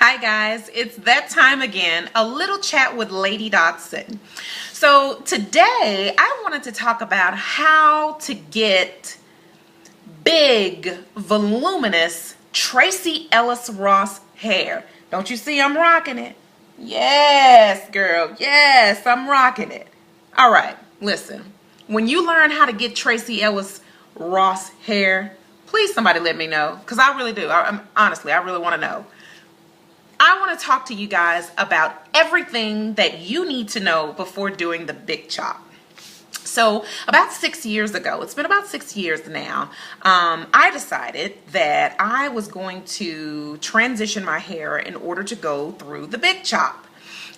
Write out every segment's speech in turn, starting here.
Hi guys, it's that time again, a little chat with Lady Dotson. So today I wanted to talk about how to get big, voluminous Tracee Ellis Ross hair. Don't you see I'm rocking it? Yes, girl, yes, I'm rocking it. All right, listen, when you learn how to get Tracee Ellis Ross hair, please somebody let me know, because I really do. Honestly, I really want to know. I want to talk to you guys about everything that you need to know before doing the big chop. So about 6 years ago, it's been about 6 years now, I decided that I was going to transition my hair in order to go through the big chop.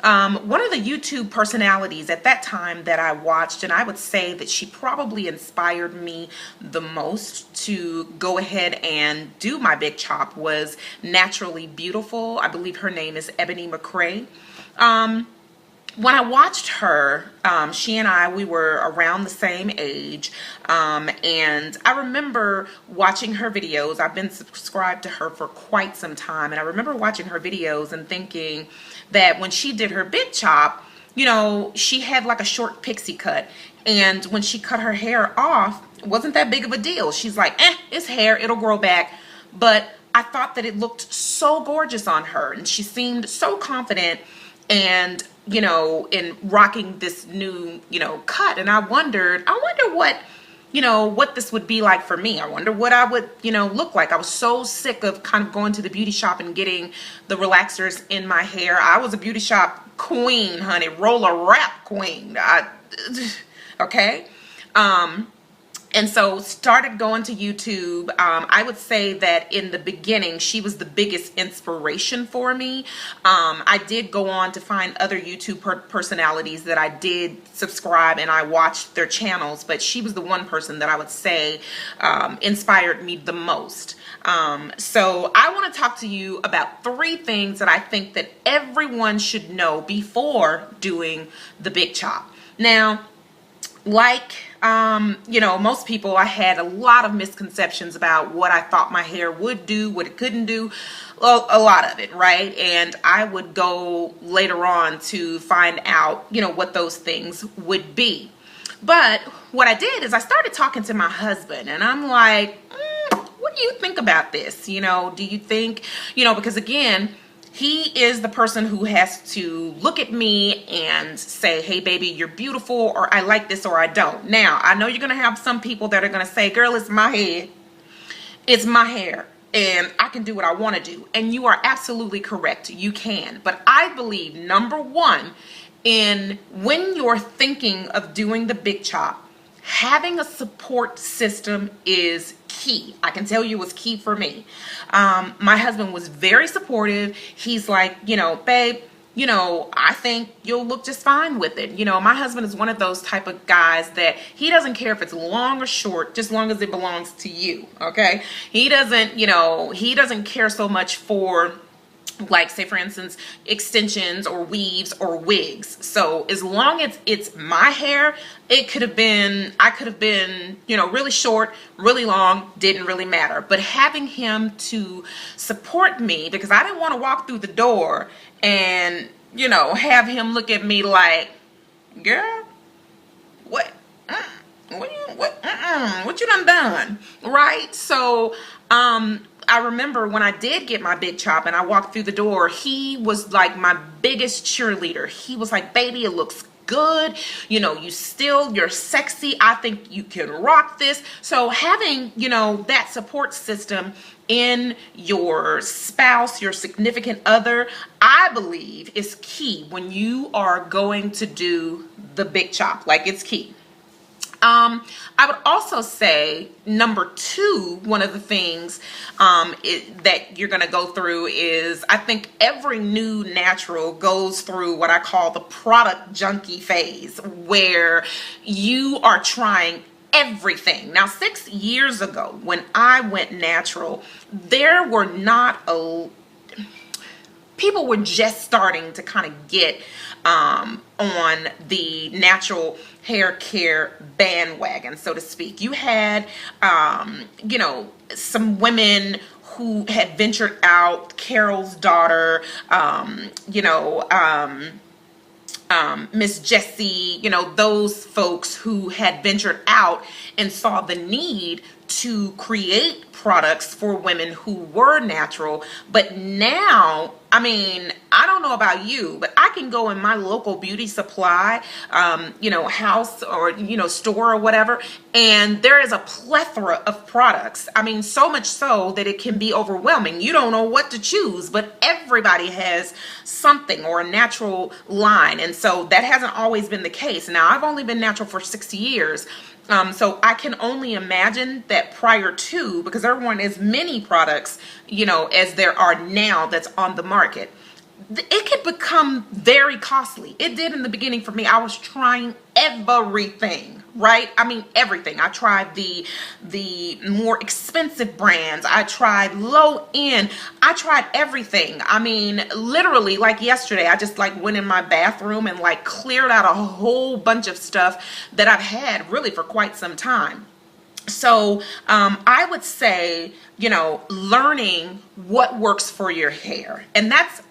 One of the YouTube personalities at that time that I watched, and I would say that she probably inspired me the most to go ahead and do my big chop, was Naturally Beautiful. I believe her name is Ebony McCrae. When I watched her, she and we were around the same age, and I remember watching her videos. I've been subscribed to her for quite some time, and I remember watching her videos and thinking that when she did her big chop, you know, she had like a short pixie cut, and when she cut her hair off, it wasn't that big of a deal. She's like, it's hair, it'll grow back. But I thought that it looked so gorgeous on her, and she seemed so confident and, you know, in rocking this new, you know, cut. And I wonder what, you know, what this would be like for me. I wonder what I would, you know, look like. I was so sick of kind of going to the beauty shop and getting the relaxers in my hair. I was a beauty shop queen, honey, roller wrap queen. Okay. And so started going to YouTube. I would say that in the beginning, she was the biggest inspiration for me. I did go on to find other YouTube personalities that I did subscribe and I watched their channels, but she was the one person that I would say inspired me the most. So I want to talk to you about 3 things that I think that everyone should know before doing the big chop. Now, like, you know, most people, I had a lot of misconceptions about what I thought my hair would do, what it couldn't do, well, a lot of it, right? And I would go later on to find out, you know, what those things would be. But what I did is I started talking to my husband, and I'm like, what do you think about this? You know, do you think, you know, because again, he is the person who has to look at me and say, hey, baby, you're beautiful, or I like this, or I don't. Now, I know you're going to have some people that are going to say, girl, it's my head. It's my hair, and I can do what I want to do. And you are absolutely correct. You can. But I believe, number one, when you're thinking of doing the big chop, having a support system is key. I can tell you it was key for me. My husband was very supportive. He's like, you know, babe, you know, I think you'll look just fine with it. You know, my husband is one of those type of guys that he doesn't care if it's long or short, just long as it belongs to you. Okay. He doesn't, you know, he doesn't care so much for, like, say for instance, extensions or weaves or wigs. So as long as it's my hair, I could have been, you know, really short, really long, didn't really matter. But having him to support me, because I didn't want to walk through the door and, you know, have him look at me like, girl, what you done, right? So, I remember when I did get my big chop and I walked through the door, he was like my biggest cheerleader. He was like, baby, it looks good. You know, you're sexy. I think you can rock this. So having, you know, that support system in your spouse, your significant other, I believe is key when you are going to do the big chop. Like, it's key. I would also say number 2, one of the things that you're going to go through is, I think every new natural goes through what I call the product junkie phase, where you are trying everything. Now, 6 years ago, when I went natural, there were not people were just starting to kind of get on the natural hair care bandwagon, so to speak. You had, you know, some women who had ventured out, Carol's daughter, Miss Jessie, those folks who had ventured out and saw the need to create products for women who were natural. But now, I don't know about you, but I can go in my local beauty supply, house or, store or whatever, and there is a plethora of products. So much so that it can be overwhelming. You don't know what to choose, but everybody has something or a natural line. And so that hasn't always been the case. Now, I've only been natural for 6 years. So I can only imagine that prior to, because there weren't as many products, as there are now that's on the market, it could become very costly. It did in the beginning for me. I was trying everything, right? Everything. I tried the more expensive brands. I tried low end. I tried everything. Literally, like yesterday, I just went in my bathroom and cleared out a whole bunch of stuff that I've had really for quite some time. So I would say, learning what works for your hair, and that's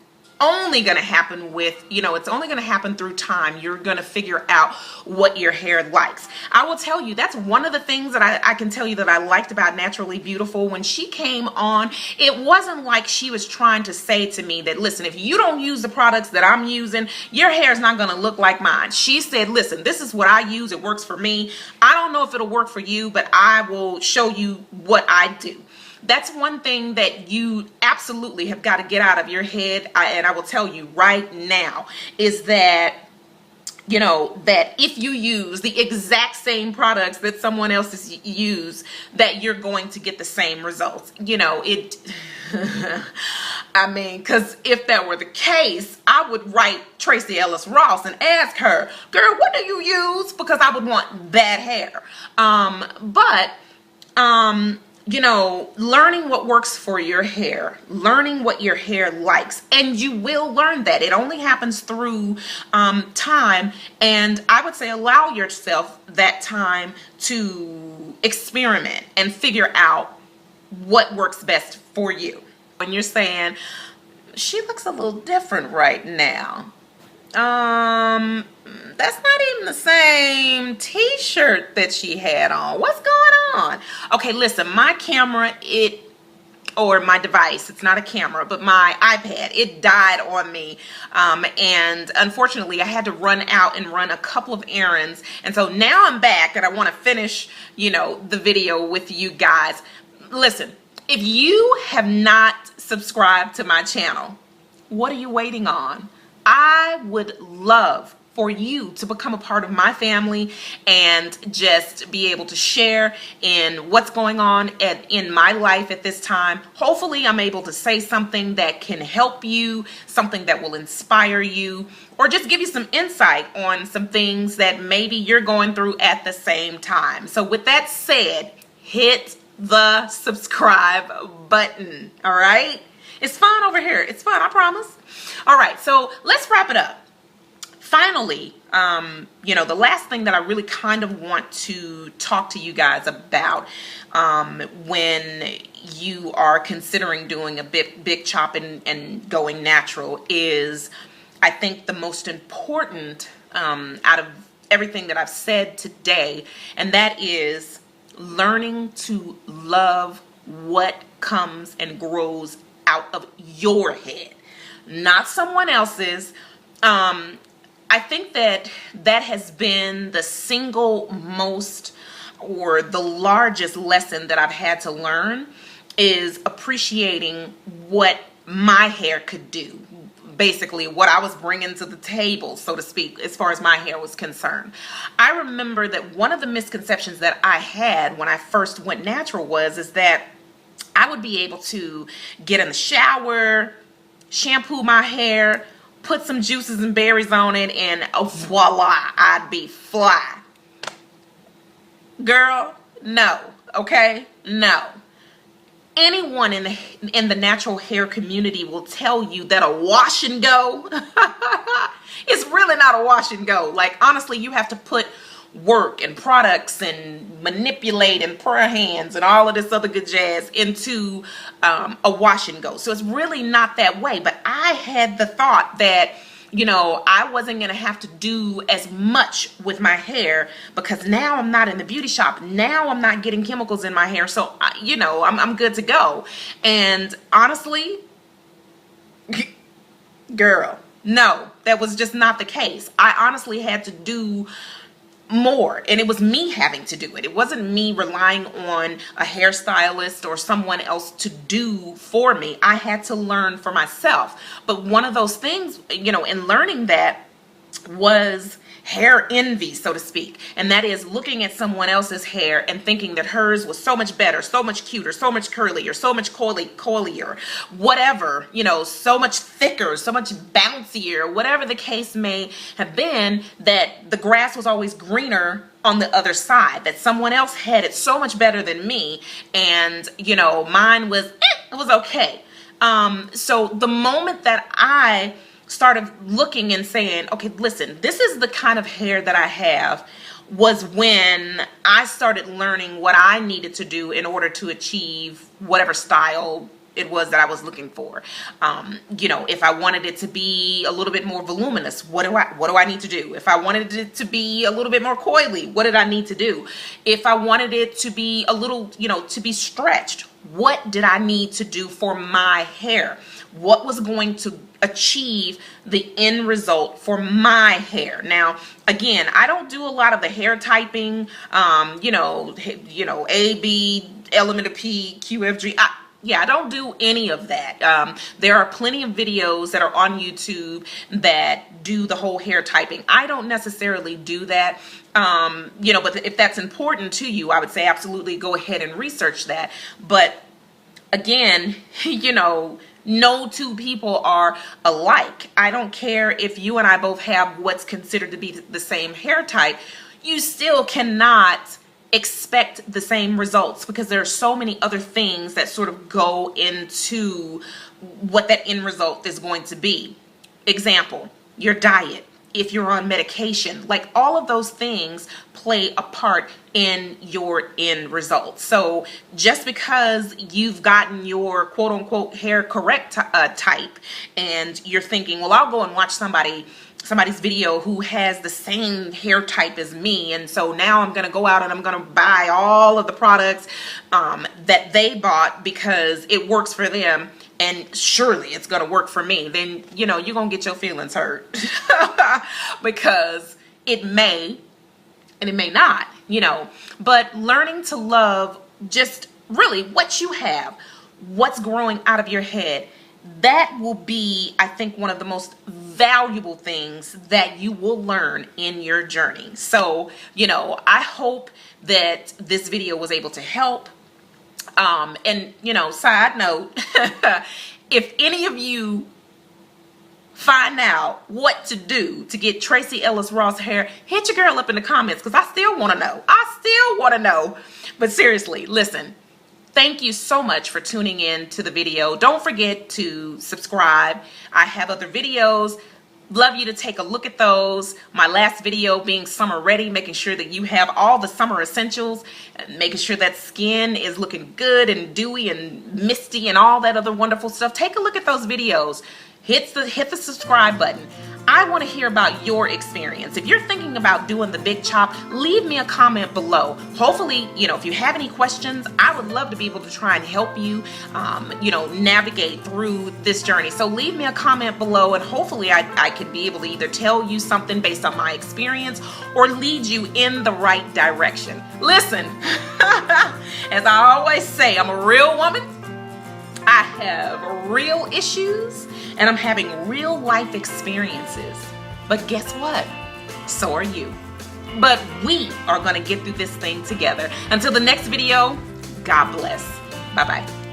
only going to happen with, it's only going to happen through time. You're going to figure out what your hair likes. I will tell you, that's one of the things that I can tell you that I liked about Naturally Beautiful. When she came on, it wasn't like she was trying to say to me that, listen, if you don't use the products that I'm using, your hair is not going to look like mine. She said, listen, this is what I use. It works for me. I don't know if it'll work for you, but I will show you what I do. That's one thing that you absolutely have got to get out of your head. And I will tell you right now is that, that if you use the exact same products that someone else has used, that you're going to get the same results. Because if that were the case, I would write Tracee Ellis Ross and ask her, girl, what do you use? Because I would want that hair. Learning what works for your hair, learning what your hair likes, and you will learn that. It only happens through time, and I would say allow yourself that time to experiment and figure out what works best for you. When you're saying, she looks a little different right now. That's not even the same t-shirt that she had on. What's going on? Okay, listen, my camera, or my device, it's not a camera, but my iPad, it died on me. And unfortunately, I had to run out and run a couple of errands. And so now I'm back and I want to finish, the video with you guys. Listen, if you have not subscribed to my channel, what are you waiting on? I would love for you to become a part of my family and just be able to share in what's going on in my life at this time. Hopefully I'm able to say something that can help you, something that will inspire you, or just give you some insight on some things that maybe you're going through at the same time. So with that said, hit the subscribe button, all right? It's fun over here. It's fun, I promise. All right, so let's wrap it up. Finally, the last thing that I really kind of want to talk to you guys about when you are considering doing a big chop and going natural is, I think, the most important out of everything that I've said today, and that is learning to love what comes and grows out of your head, not someone else's. I think that has been the single most or the largest lesson that I've had to learn, is appreciating what my hair could do. Basically what I was bringing to the table, so to speak, as far as my hair was concerned. I remember that one of the misconceptions that I had when I first went natural is that I would be able to get in the shower, shampoo my hair, put some juices and berries on it, and voila, I'd be fly. Girl, no, okay? No. Anyone in the natural hair community will tell you that a wash and go, it's really not a wash and go. Like, honestly, you have to put work and products and manipulate and prayer hands and all of this other good jazz into a wash and go. So it's really not that way. But I had the thought that, you know, I wasn't going to have to do as much with my hair because now I'm not in the beauty shop. Now I'm not getting chemicals in my hair. So, you know, I'm good to go. And honestly, girl, no, that was just not the case. I honestly had to do more, and it was me having to do it. It wasn't me relying on a hairstylist or someone else to do for me. I had to learn for myself. But one of those things, you know, in learning that was hair envy, so to speak. And that is looking at someone else's hair and thinking that hers was so much better, so much cuter, so much curlier, so much coilier, whatever, you know, so much thicker, so much bouncier, whatever the case may have been, that the grass was always greener on the other side, that someone else had it so much better than me. And, you know, mine was, it was okay. So the moment that I started looking and saying, okay, listen, this is the kind of hair that I have, was when I started learning what I needed to do in order to achieve whatever style it was that I was looking for. You know, if I wanted it to be a little bit more voluminous, what do I need to do? If I wanted it to be a little bit more coily, what did I need to do? If I wanted it to be a little, you know, to be stretched, what did I need to do for my hair? What was going to achieve the end result for my hair? Now, again, I don't do a lot of the hair typing, you know, A, B, element of P, Q, F, G. Yeah, I don't do any of that. There are plenty of videos that are on YouTube that do the whole hair typing. I don't necessarily do that. You know, but if that's important to you, I would say absolutely go ahead and research that. But again, you know, no two people are alike. I don't care if you and I both have what's considered to be the same hair type. You still cannot expect the same results because there are so many other things that sort of go into what that end result is going to be. Example, your diet. If you're on medication, like all of those things play a part in your end result. So just because you've gotten your quote unquote hair correct type and you're thinking, well, I'll go and watch somebody's video who has the same hair type as me, and so now I'm gonna go out and I'm gonna buy all of the products that they bought because it works for them, and surely it's gonna work for me, then, you know, you're gonna get your feelings hurt because it may and it may not, you know. But learning to love just really what you have, what's growing out of your head, that will be, I think, one of the most valuable things that you will learn in your journey. So, you know, I hope that this video was able to help. And, you know, side note, if any of you find out what to do to get Tracee Ellis Ross hair, hit your girl up in the comments because I still want to know. I still want to know. But seriously, listen. Thank you so much for tuning in to the video. Don't forget to subscribe. I have other videos. Love you to take a look at those. My last video being summer ready, making sure that you have all the summer essentials, making sure that skin is looking good and dewy and misty and all that other wonderful stuff. Take a look at those videos. Hit the subscribe button. I want to hear about your experience. If you're thinking about doing the big chop, leave me a comment below. Hopefully, you know, if you have any questions, I would love to be able to try and help you, you know, navigate through this journey. So leave me a comment below, and hopefully I can be able to either tell you something based on my experience or lead you in the right direction. Listen, as I always say, I'm a real woman. I have real issues, and I'm having real life experiences. But guess what? So are you. But we are going to get through this thing together. Until the next video, God bless. Bye-bye.